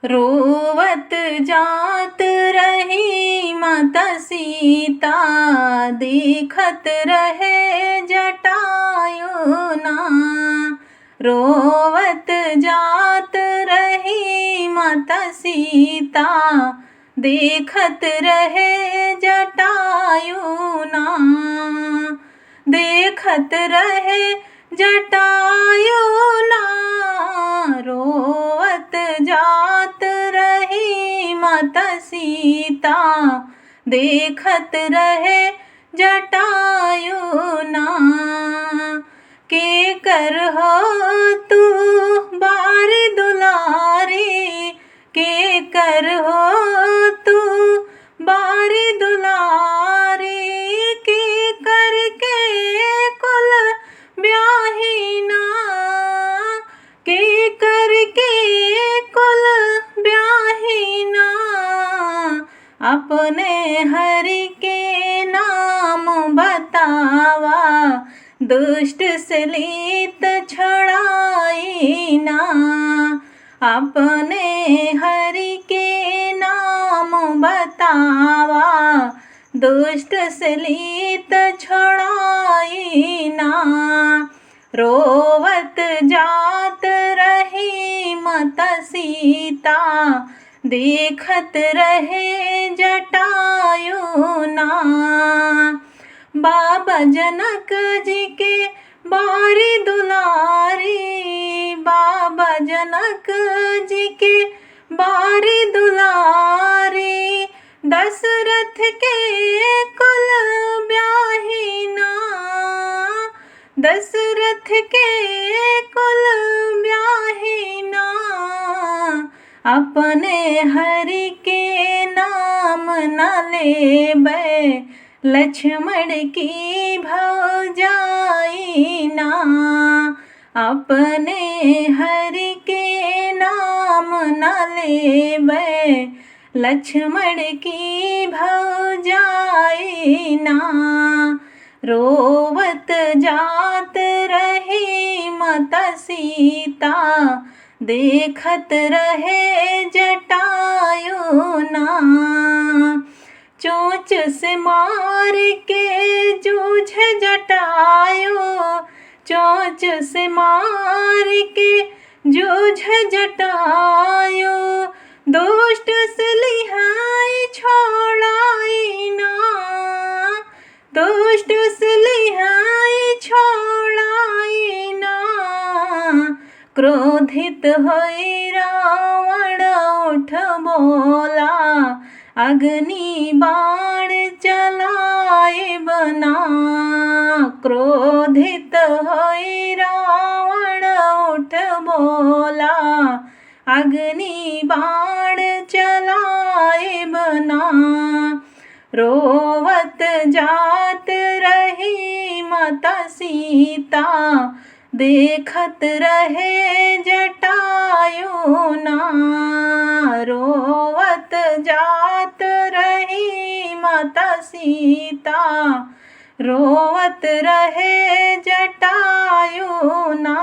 रोवत जात रही माता सीता, देखत रहे जटायु ना। रोवत जात रही माता सीता, देखत रहे जटायु ना। देखत रहे जटायु ना, रोवत जात रही माता सीता, देखत रहे जटायु ना। के कर हो तू बारी दुलारी, के कर हो तू बारी दुलारी, के कर के कुल ब्याहीना, के कर के कुल ब्याहीना। अपने हरि के नाम बतावा, दुष्ट सलित छुड़ाई ना। अपने हरि के नाम बतावा, दुष्ट सलित छुड़ाई ना। रोवत जात रही माता सीता, देखत रहे जटायु ना। बाबा जनक जी के बारी दुलारी, बाबा जनक जी के बारी दुलारी, दशरथ के कुल ब्याहीना, दशरथ के कुल ब्याहीना। अपने हरि के नाम न लेबै, लक्ष्मण की भौजाई ना। अपने हरि के नाम न लेबै, लक्ष्मण की भौजाई ना। रोवत जात रही माता सीता, देखत रहे जटायु ना। चोंच से मार के जूझ जटायु, चोंच से मार के जूझ जटायु, दुष्ट सलिहाई छोड़ाई ना, दुष्ट सलिहाई छोड़ाई ना। क्रोधित होई रावण उठ बोला, अग्नि बाण चलाए बना। क्रोधित होई रावण उठ बोला, अग्नि बाण चलाए बना। रोवत जात रही माता सीता, देखत रहे जटायु ना। रोवत जात रही माता सीता, रोवत रहे जटायु ना।